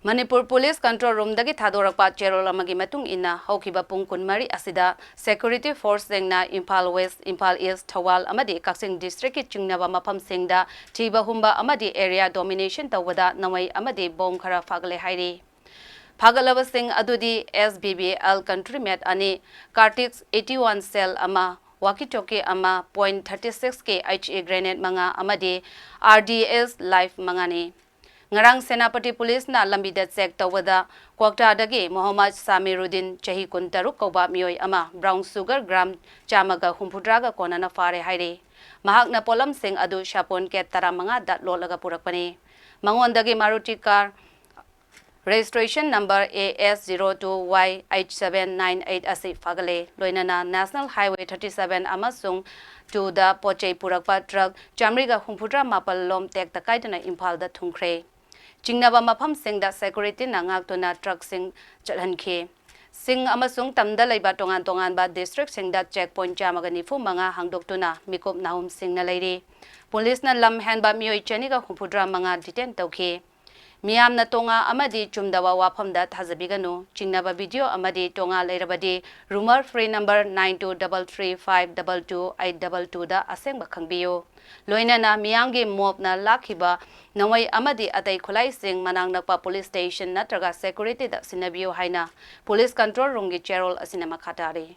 Manipur Police Control Room dagi Thadorakpa Cherol amagi matung ina haukiba pung kunmari asida Security Force dengna Impal West, Impal East, Thawal amadi Kaksing District ki chingnaba mafam singda thiba humba amadi area domination tawada namai amadi bom khara fagle hairi. Fagalaba sing adudi SBBL countrymet ani Kartix 81 cell ama walkie-talkie ama .36 k HE grenade manga amadi RDS live mangani. Ngarang Senapati Police na lambida check tawada Kwakta dagi Muhammad Samiruddin chahi kuntaruk kauba miyoy ama brown sugar gram chamaga humpudraga kona na fare haire. Mahak na polam sing adu shapon ke tara mga datlo laga purakpani. Mangon dagi Maruti car registration number AS02Y8798 asi fagale loinana National Highway 37 amasung to the Pochei Purakpa truck Chamriga Humpudra Mapal Lom tek takaitana Impal da thungkre. Chingnaba mafam sing da security na ngaktuna truck sing chalhankhe. Sing amasung tamda laiba tongan ba district sing da checkpoint chamaga nifu mga hangdoktuna mikop nahum sing na lairi. Police na lam hanba miyoy chaniga Humpudra mga detain tawkhe. Miyam na tonga amadi chumdawa wapamda thazabiganu chingnaba video amadi tonga lairabadi rumor free number 9233522822 da aseng bakhangbiyo loinana miyamgi mob na lakhiba nawai amadi atai khulai sing manang nakpa police station natraga security da sinabiyo haina police control room gi cherol asina makhatari.